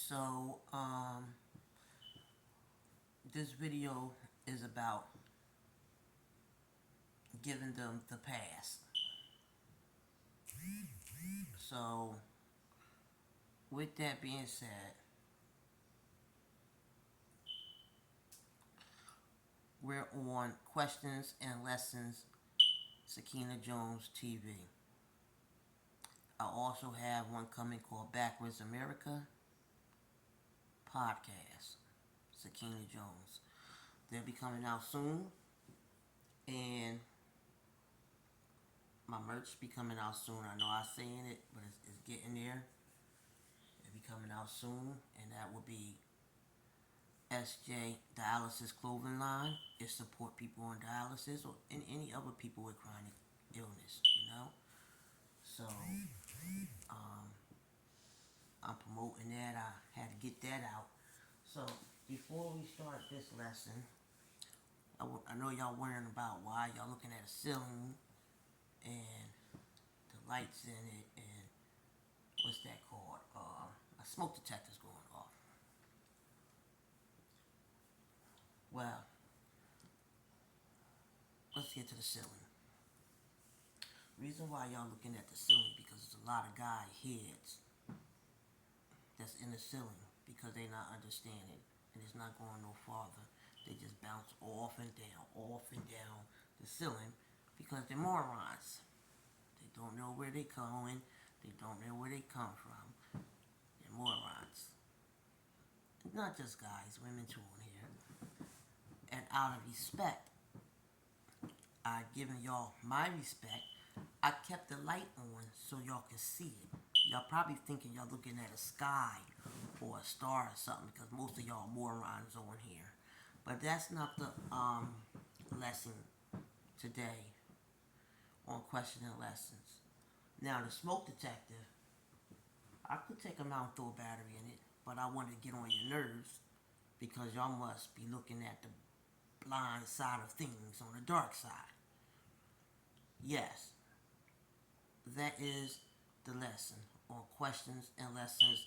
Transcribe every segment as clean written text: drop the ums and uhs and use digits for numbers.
So, this video is about giving them the pass. So, with that being said, we're on Questions and Lessons, Sakina Jones TV. I also have one coming called Backwards America Podcast, Sakina Jones. They'll be coming out soon, and my merch be coming out soon. I know I'm saying it, but it's getting there. It'll be coming out soon, and that will be SJ Dialysis Clothing Line. It support people on dialysis or any other people with chronic illness. So um, I'm promoting that. I had to get that out. So before we start this lesson, I know y'all wondering about why y'all looking at a ceiling and the lights in it and what's that called? A smoke detector's going off. Well, let's get to the ceiling. Reason why y'all looking at the ceiling because there's a lot of guy heads that's in the ceiling because they not understanding and it's not going no farther. They just bounce off and down the ceiling because they're morons. They don't know where they going. They don't know where they come from. They're morons. Not just guys, women too in here. And out of respect, I given y'all my respect. I kept the light on so y'all can see it. Y'all probably thinking y'all looking at a sky or a star or something because most of y'all morons on here. But that's not the lesson today on question and lessons. Now the smoke detector, I could take them out and throw a battery in it, but I wanted to get on your nerves because y'all must be looking at the blind side of things on the dark side. Yes, that is the lesson on Questions and Lessons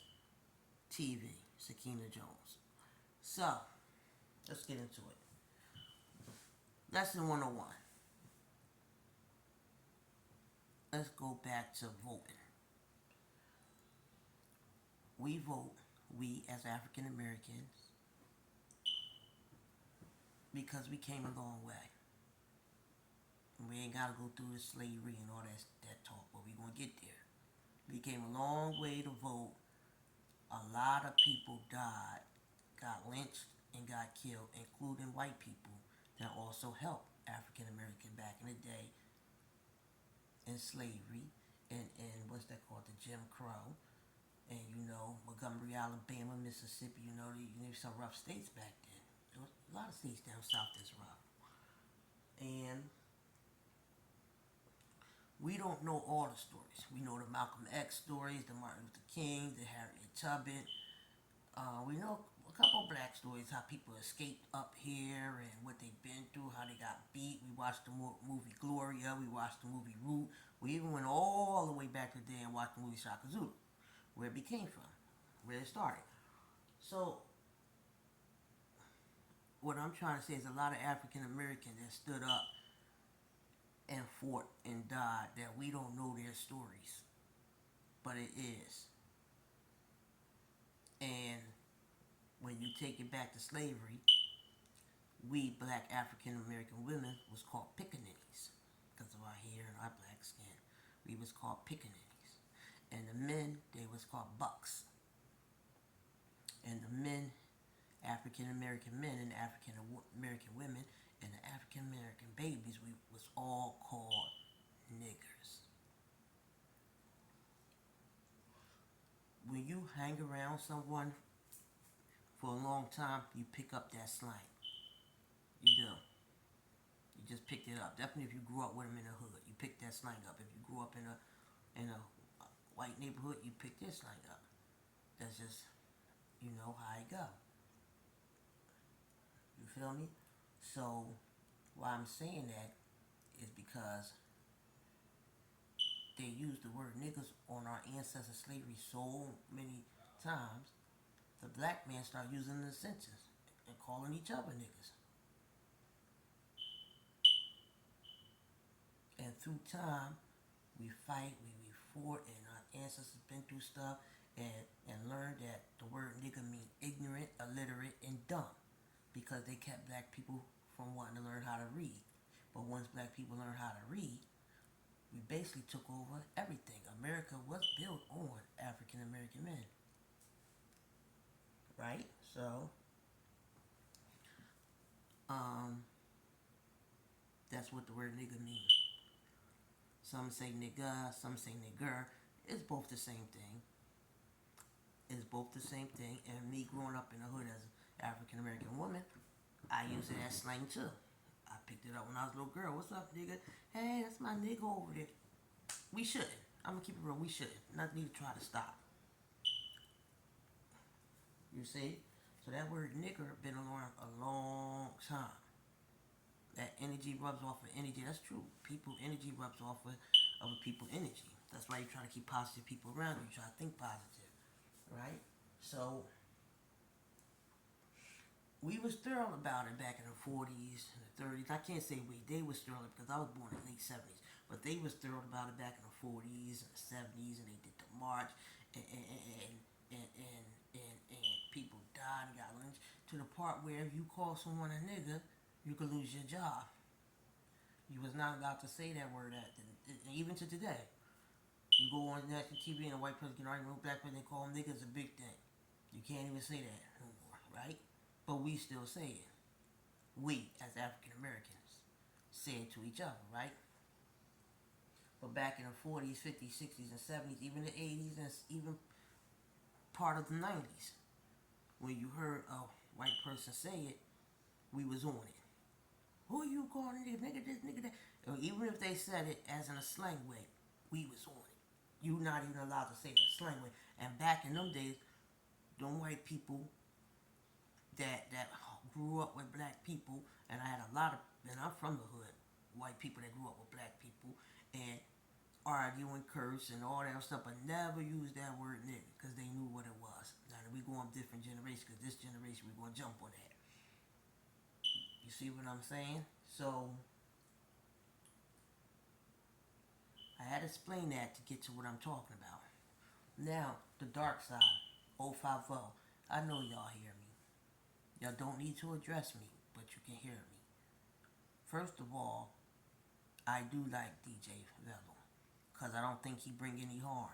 TV, Sakina Jones. So, let's get into it. Lesson 101. Let's go back to voting. We vote, we as African Americans, because we came a long way. We ain't got to go through the slavery and all that talk, but we going to get there. We came a long way to vote. A lot of people died, got lynched, and got killed, including white people that also helped African American back in the day in slavery and what's that called, the Jim Crow. And Montgomery, Alabama, Mississippi, there's some rough states back then. There was a lot of states down south that's rough. And we don't know all the stories. We know the Malcolm X stories, the Martin Luther King, the Harriet Tubman. We know a couple black stories, how people escaped up here and what they've been through, how they got beat. We watched the movie Gloria. We watched the movie Root. We even went all the way back to there and watched the movie Shaka Zulu, where it became from, where it started. So, what I'm trying to say is a lot of African Americans that stood up and fought and died that we don't know their stories. But it is. And when you take it back to slavery, we black African American women was called pickaninnies because of our hair and our black skin. We was called pickaninnies. And the men, they was called bucks. And the men, African American men and African American women and the African American babies, we was all called niggers. When you hang around someone for a long time, you pick up that slang. You do. You just picked it up. Definitely if you grew up with them in the hood, you pick that slang up. If you grew up in a white neighborhood, you pick this slang up. That's just how it go. You feel me? So why I'm saying that is because they used the word niggas on our ancestors' slavery so many times the black man started using the sentence and calling each other niggas. And through time, we fight, we fought, and our ancestors been through stuff and learned that the word nigga means ignorant, illiterate, and dumb because they kept black people from wanting to learn how to read. But once black people learned how to read, we basically took over everything. America was built on African American men, right? So, um, that's what the word nigga means. Some say nigga, some say nigger. It's both the same thing. It's both the same thing. And me growing up in the hood as an African American woman, I use it as slang too. I picked it up when I was a little girl. What's up, nigga? Hey, that's my nigga over there. We shouldn't. I'm gonna keep it real. We shouldn't. Not need to try to stop. You see? So that word nigger been around a long time. That energy rubs off of energy. That's true. People energy rubs off of other people energy. That's why you try to keep positive people around you. You try to think positive, right? So we was thorough about it back in the 40s and the 30s. I can't say we. They was thorough because I was born in the late 70s. But they was thorough about it back in the 40s and the 70s, and they did the march, and people died and got lynched to the part where if you call someone a nigga, you could lose your job. You was not allowed to say that word at even to today. You go on national TV and a white person can argue with a black person, they call them niggas a big thing. You can't even say that no more, right? But we still say it. We, as African Americans, say it to each other, right? But back in the 40s, 50s, 60s, and 70s, even the 80s, and even part of the 90s, when you heard a white person say it, we was on it. Who are you calling nigga? Nigga this, nigga that. Or even if they said it as in a slang way, we was on it. You not even allowed to say it in a slang way. And back in them days, them white people that grew up with black people, and I had a lot of, and I'm from the hood, white people that grew up with black people, and argue and curse and all that stuff, but never use that word nigga because they knew what it was. Now we go on different generations because this generation we're going to jump on that. You see what I'm saying? So I had to explain that to get to what I'm talking about. Now, the dark side, 050. I know y'all hear me. Y'all don't need to address me, but you can hear me. First of all, I do like DJ Velow because I don't think he bring any harm.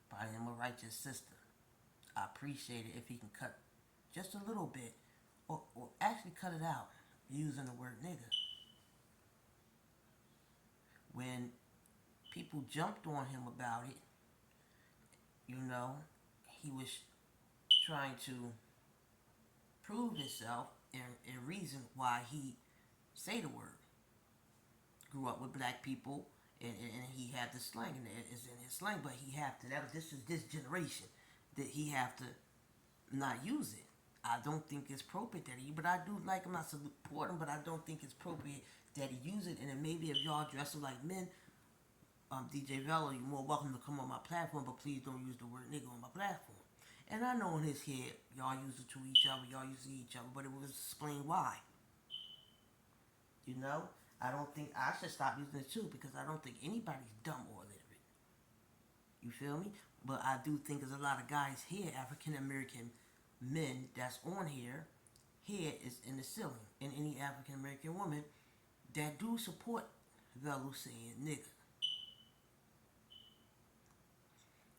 But I am a righteous sister. I appreciate it if he can cut just a little bit, or actually cut it out using the word nigga. When people jumped on him about it, you know, he was trying to prove himself and reason why he say the word. Grew up with black people, and he had the slang, and it's in his slang, but he have to, this is this generation, that he have to not use it. I don't think it's appropriate that he, but I do like him, I support him, but I don't think it's appropriate that he use it, and then maybe if y'all dress like men, DJ Velow, you're more welcome to come on my platform, but please don't use the word nigga on my platform. And I know in his head, y'all use it to each other, y'all use it to each other, but it was explain why. You know? I don't think I should stop using it too because I don't think anybody's dumb or illiterate. You feel me? But I do think there's a lot of guys here, African American men that's on here, head is in the ceiling, and any African American woman that do support Velow saying nigga.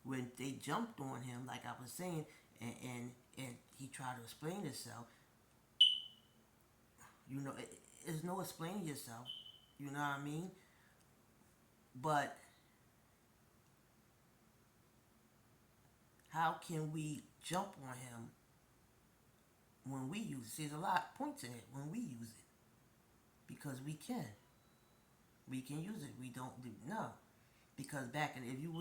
When they jumped on him, like I was saying, and he tried to explain himself, you know, there's no explaining yourself, you know what I mean? But how can we jump on him when we use it? See, there's a lot of points in it when we use it. Because we can. We can use it. We don't do no. Because back in if you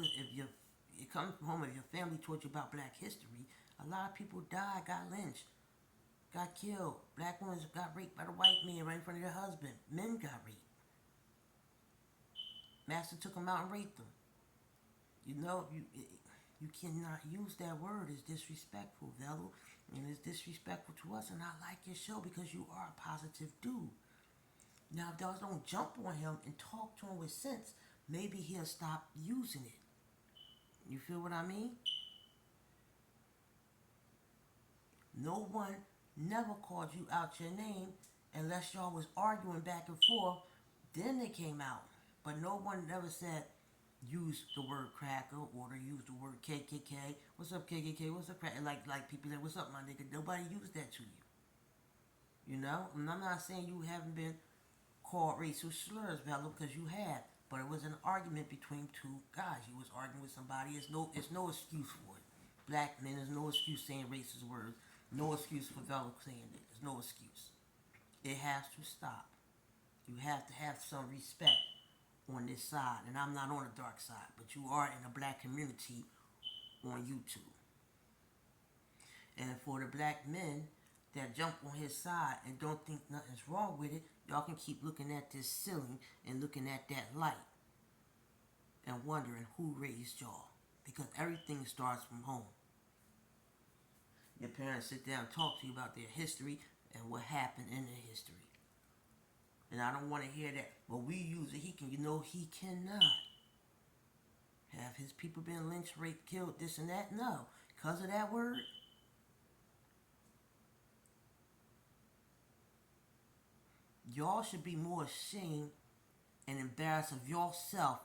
come from home, if your family taught you about black history, a lot of people died, got lynched, got killed. Black women got raped by the white man right in front of their husband. Men got raped. Master took them out and raped them. You know, You cannot use that word. It's disrespectful, Velo. And it's disrespectful to us. And I like your show because you are a positive dude. Now, if y'all don't jump on him and talk to him with sense, maybe he'll stop using it. You feel what I mean? No one never called you out your name unless y'all was arguing back and forth. Then they came out. But no one never said use the word cracker or to use the word KKK. What's up, KKK? What's up, cracker? Like people say, what's up, my nigga? Nobody used that to you. You know? And I'm not saying you haven't been called racial slurs, Velo, because you have. But it was an argument between two guys. You was arguing with somebody. It's no excuse for it. Black men, there's no excuse saying racist words. No excuse for Velo saying it. There's no excuse. It has to stop. You have to have some respect on this side. And I'm not on the dark side, but you are in the black community on YouTube. And for the black men that jump on his side and don't think nothing's wrong with it, y'all can keep looking at this ceiling and looking at that light and wondering who raised y'all. Because everything starts from home. Your parents sit down and talk to you about their history and what happened in their history. And I don't want to hear that, well, we use it, he can, he cannot. Have his people been lynched, raped, killed, this and that? No. Because of that word? Y'all should be more ashamed and embarrassed of yourself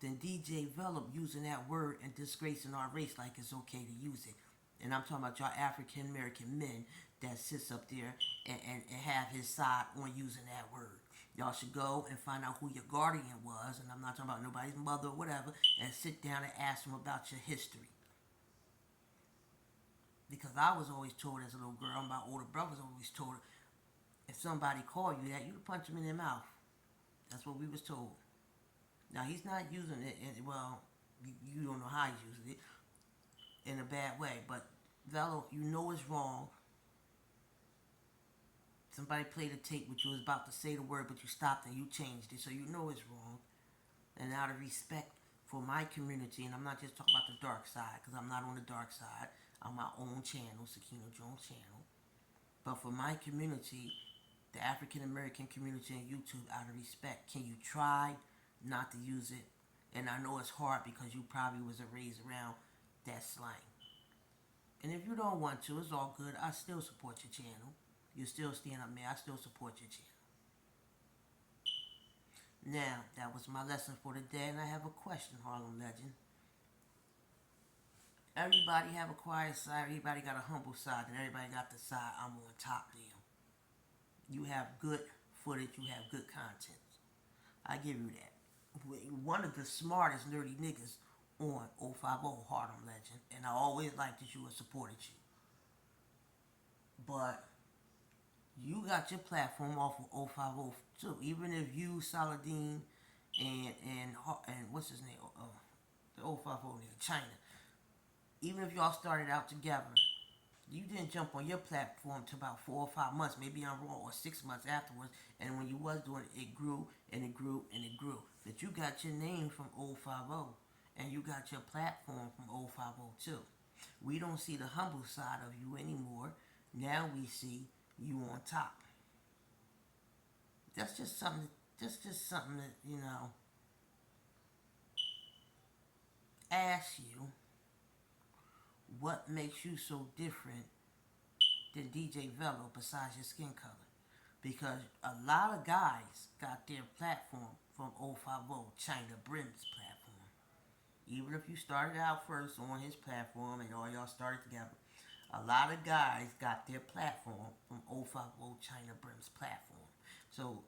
than DJ Velo using that word and disgracing our race like it's okay to use it. And I'm talking about y'all African American men that sits up there and have his side on using that word. Y'all should go and find out who your guardian was, and I'm not talking about nobody's mother or whatever, and sit down and ask them about your history. Because I was always told as a little girl, my older brothers always told, if somebody called you that, you punch them in their mouth. That's what we was told. Now, he's not using it, well, you don't know how he's using it, in a bad way. But, Velo, you know it's wrong. Somebody played a tape which you was about to say the word, but you stopped and you changed it, so you know it's wrong. And out of respect for my community, and I'm not just talking about the dark side, because I'm not on the dark side. I'm my own channel, Sakina Jones channel. But for my community, the African American community on YouTube, out of respect, can you try not to use it? And I know it's hard because you probably was raised around that slang. And if you don't want to, it's all good. I still support your channel. You still stand up, man. I still support your channel. Now, that was my lesson for the day, and I have a question, Harlem Legend. Everybody have a quiet side, everybody got a humble side, and everybody got the side I'm on top of them. You have good footage, you have good content. I give you that. One of the smartest nerdy niggas on 050 Harlem Legend, and I always liked that you and supported you. But you got your platform off of 050 too. Even if you, Saladin, and what's his name? The 050 nigga, China. Even if y'all started out together, you didn't jump on your platform till about 4 or 5 months, maybe I'm wrong, or 6 months afterwards. And when you was doing it, it grew and it grew and it grew. But you got your name from 050, and you got your platform from 050 too. We don't see the humble side of you anymore. Now we see you on top. That's just something. That's just something that ask you. What makes you so different than DJ Velo besides your skin color? Because a lot of guys got their platform from 050 China Brim's platform. Even if you started out first on his platform and all y'all started together, a lot of guys got their platform from 050 China Brim's platform. So,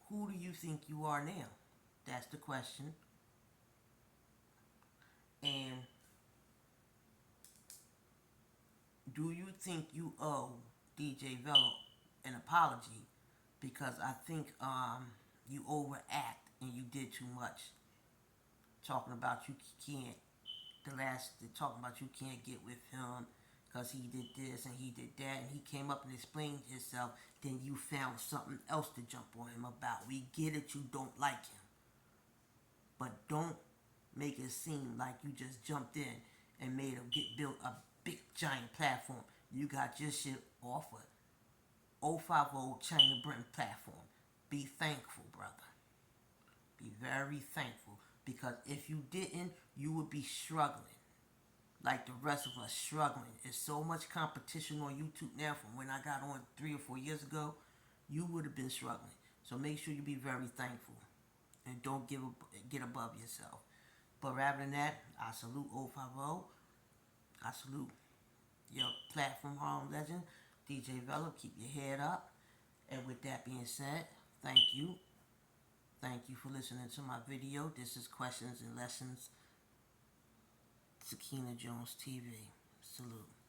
who do you think you are now? That's the question. And do you think you owe DJ Velo an apology? Because I think you overact and you did too much. Talking about you can't, talking about you can't get with him because he did this and he did that, and he came up and explained himself. Then you found something else to jump on him about. We get it, you don't like him, but don't make it seem like you just jumped in and built a big giant platform. You got your shit off of 050 China Britain platform. Be thankful, brother. Be very thankful, because if you didn't, you would be struggling like the rest of us struggling. There's so much competition on YouTube now from when I got on 3 or 4 years ago. You would have been struggling. So make sure you be very thankful and don't get above yourself. But rather than that, I salute 050. I salute your platform Harlem legend, DJ Vella. Keep your head up. And with that being said, thank you. Thank you for listening to my video. This is Questions and Lessons, Sakina Jones TV. Salute.